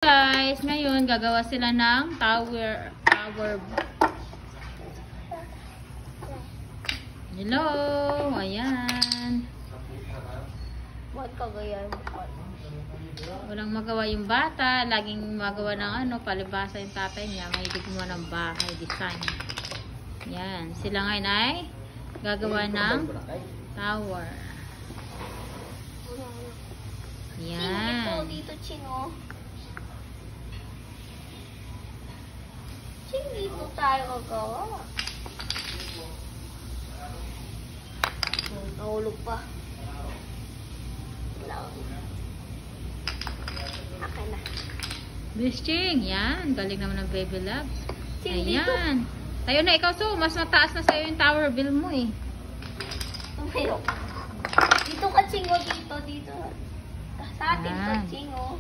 Guys, ngayon gagawa sila ng tower. Hello, ayan. Ba't kagayan? Walang magawa yung bata, laging magawa ng palibasa yung tatay niya, mahilig mo ng bahay design. Yan, sila ngayon ay gagawa ng tower. Yan. Dito, Chino. Ching, dito tayo gagawa. Nahulog pa. Okay na. Bisching, yan. Galing naman ng baby love. Ching, Ayan. Tayo na ikaw, so mas mataas na sa'yo yung tower bill mo eh. Tumayo. Dito ka, Chingo. Dito. Sa atin to, Ayan. Chingo.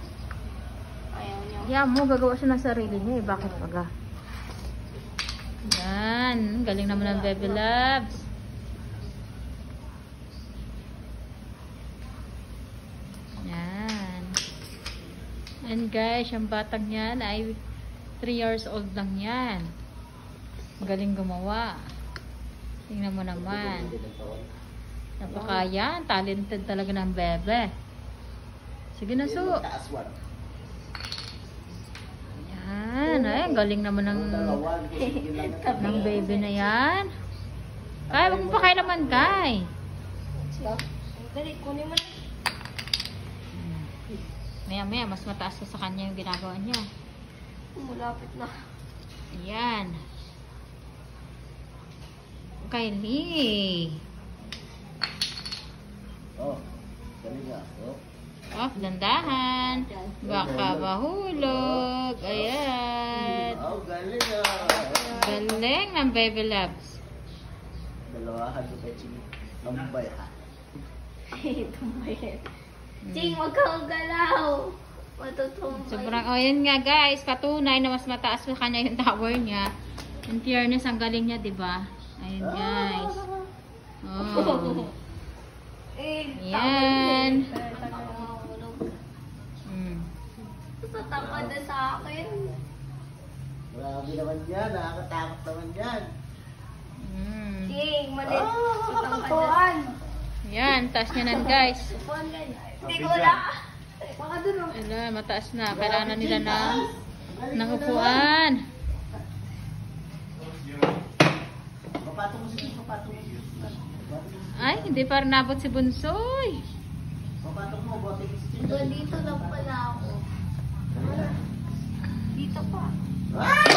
Ayaw nyo. Yan mo, gagawa siya ng sarili niya eh. Bakit paga? Yan. Galing naman ng baby loves. Yan. And guys, yung batang yan ay 3 years old lang yan. Galing gumawa. Tingnan mo naman. Napakayan. Talented talaga ng bebe. Sige na, so. Yan. Ay, galing naman ng baby na yan. Kay, wag mo pa kayo naman, Kay. Dali, kunin mo na. Maya-maya, mas mataas pa sa kanya yung ginagawa niya. Malapit na. Ayan. Kylie. Oh, galing nga. Oh. Oh, dandahan. Baka mahulog. Ayan. Oh, galing ah. Galing ng baby loves. Dalawahan ko kay Ching. Tambay ha. Tumbay. Ching, wag kang galaw. Matutumbay. Sobrang, oh yun nga guys, katunay na mas mataas pa kanya yung tower niya. In fairness, ang galing niya, diba? Ayun guys. Oh. Yan. Tatama na sa akin. Grabe naman yan. Nakakatakot naman yan. Ching, malit. Upuan. Yan, taas niya nan guys. Upuan ka. Hindi ko na. Baka dun o. Ala, mataas na. Kailangan nila ng upuan. Papatong mo siya. Papatong mo siya. Ay, hindi pa rin nabot si Bunsoy. Papatong mo. Bote mo siya. Dito lang pala ako. Dito pa. Ah!